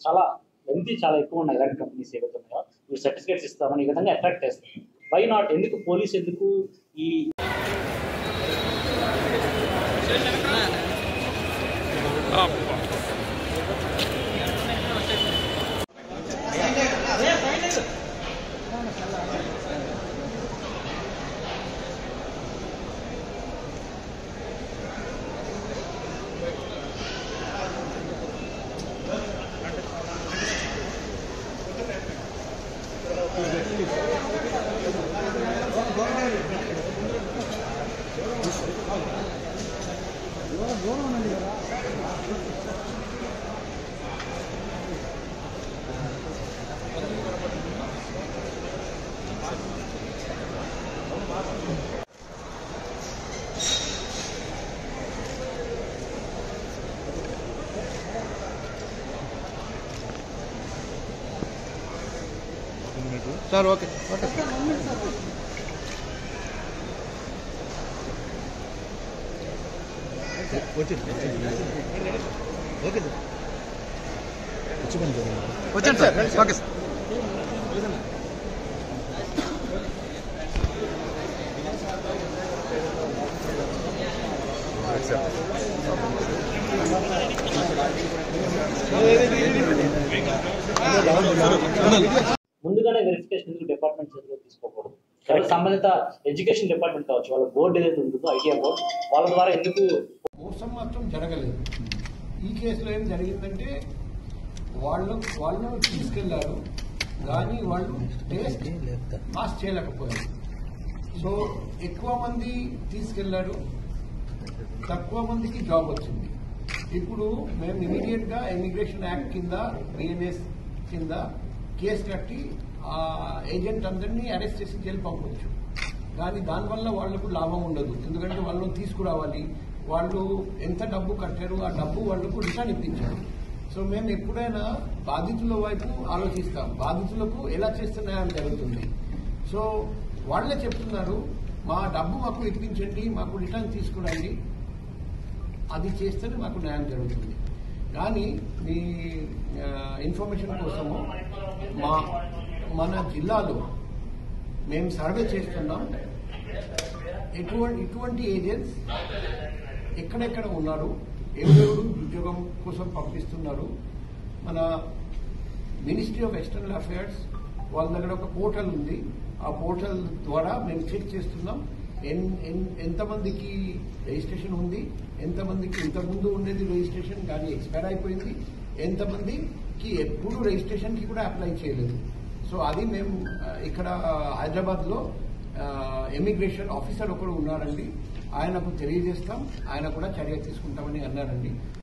చాలా లెంతీ చాలా ఎక్కువ ఉన్నాయి ఇలాంటి కంపెనీస్ ఏవైతే ఉన్నాయో మీరు సర్టిఫికేట్స్ ఇస్తామని ఈ విధంగా అట్రాక్ట్ చేస్తారు. Why not? ఎందుకు పోలీస్ ఎందుకు ఈ సార్ ఓకే ఓకే ఓకే వచ్చాను సార్ ఓకే సార్. ముందుగానే వెరిఫికేషన్ డిపార్ట్మెంట్ చేతిలో తీసుకోకూడదు. సంబంధిత ఎడ్యుకేషన్ డిపార్ట్మెంట్ కావచ్చు, వాళ్ళ బోర్డు ఏదైతే ఉంటుందో ఐటీఐ బోర్డు, వాళ్ళ ద్వారా ఎందుకు మోసం మాత్రం జరగలేదు. ఈ కేసులో ఏం జరిగిందంటే వాళ్ళు తీసుకెళ్లారు కానీ వాళ్ళు టెస్ట్ పాస్ చేయలేకపోయారు. సో ఎక్కువ మంది తీసుకెళ్లారు, తక్కువ మందికి జాబ్ వచ్చింది. ఇప్పుడు మేము ఇమీడియట్ గా ఇమిగ్రేషన్ యాక్ట్ కింద బిఎన్ఎస్ కింద కేసు కట్టి ఆ ఏజెంట్ అందరినీ అరెస్ట్ చేసి జైలు పంపవచ్చు. కానీ దానివల్ల వాళ్లకు లాభం ఉండదు. ఎందుకంటే వాళ్ళు తీసుకురావాలి, వాళ్ళు ఎంత డబ్బు కట్టారు ఆ డబ్బు వాళ్లకు రిటర్న్ ఇప్పించారు. సో మేము ఎప్పుడైనా బాధితుల వైపు ఆలోచిస్తాం, బాధితులకు ఎలా చేస్తే న్యాయం జరుగుతుంది. సో వాళ్లే చెప్తున్నారు మా డబ్బు మాకు ఇప్పించండి, మాకు రిటర్న్ తీసుకురండి, అది చేస్తేనే మాకు న్యాయం జరుగుతుంది. కానీ మీ ఇన్ఫర్మేషన్ కోసము మన జిల్లాలో మేము సర్వే చేస్తున్నాం. ఇటువంటి ఏజెంట్స్ ఎక్కడెక్కడ ఉన్నారు, ఎవరెవరు ఉద్యోగం కోసం పంపిస్తున్నారు. మన మినిస్ట్రీ ఆఫ్ ఎక్స్టర్నల్ అఫైర్స్ వాళ్ళ దగ్గర ఒక పోర్టల్ ఉంది. ఆ పోర్టల్ ద్వారా మేము చెక్ చేస్తున్నాం ఎంతమందికి రిజిస్ట్రేషన్ ఉంది, ఎంతమందికి ఇంతకుముందు ఉండేది రిజిస్ట్రేషన్ కానీ ఎక్స్పైర్ అయిపోయింది, ఎంతమందికి ఎప్పుడు రిజిస్ట్రేషన్ కి కూడా అప్లై చేయలేదు. సో అది మేము ఇక్కడ హైదరాబాద్ లో ఇమిగ్రేషన్ ఆఫీసర్ ఒకరు ఉన్నారండి, ఆయనకు తెలియజేస్తాం, ఆయన కూడా చర్య తీసుకుంటామని అన్నారండి.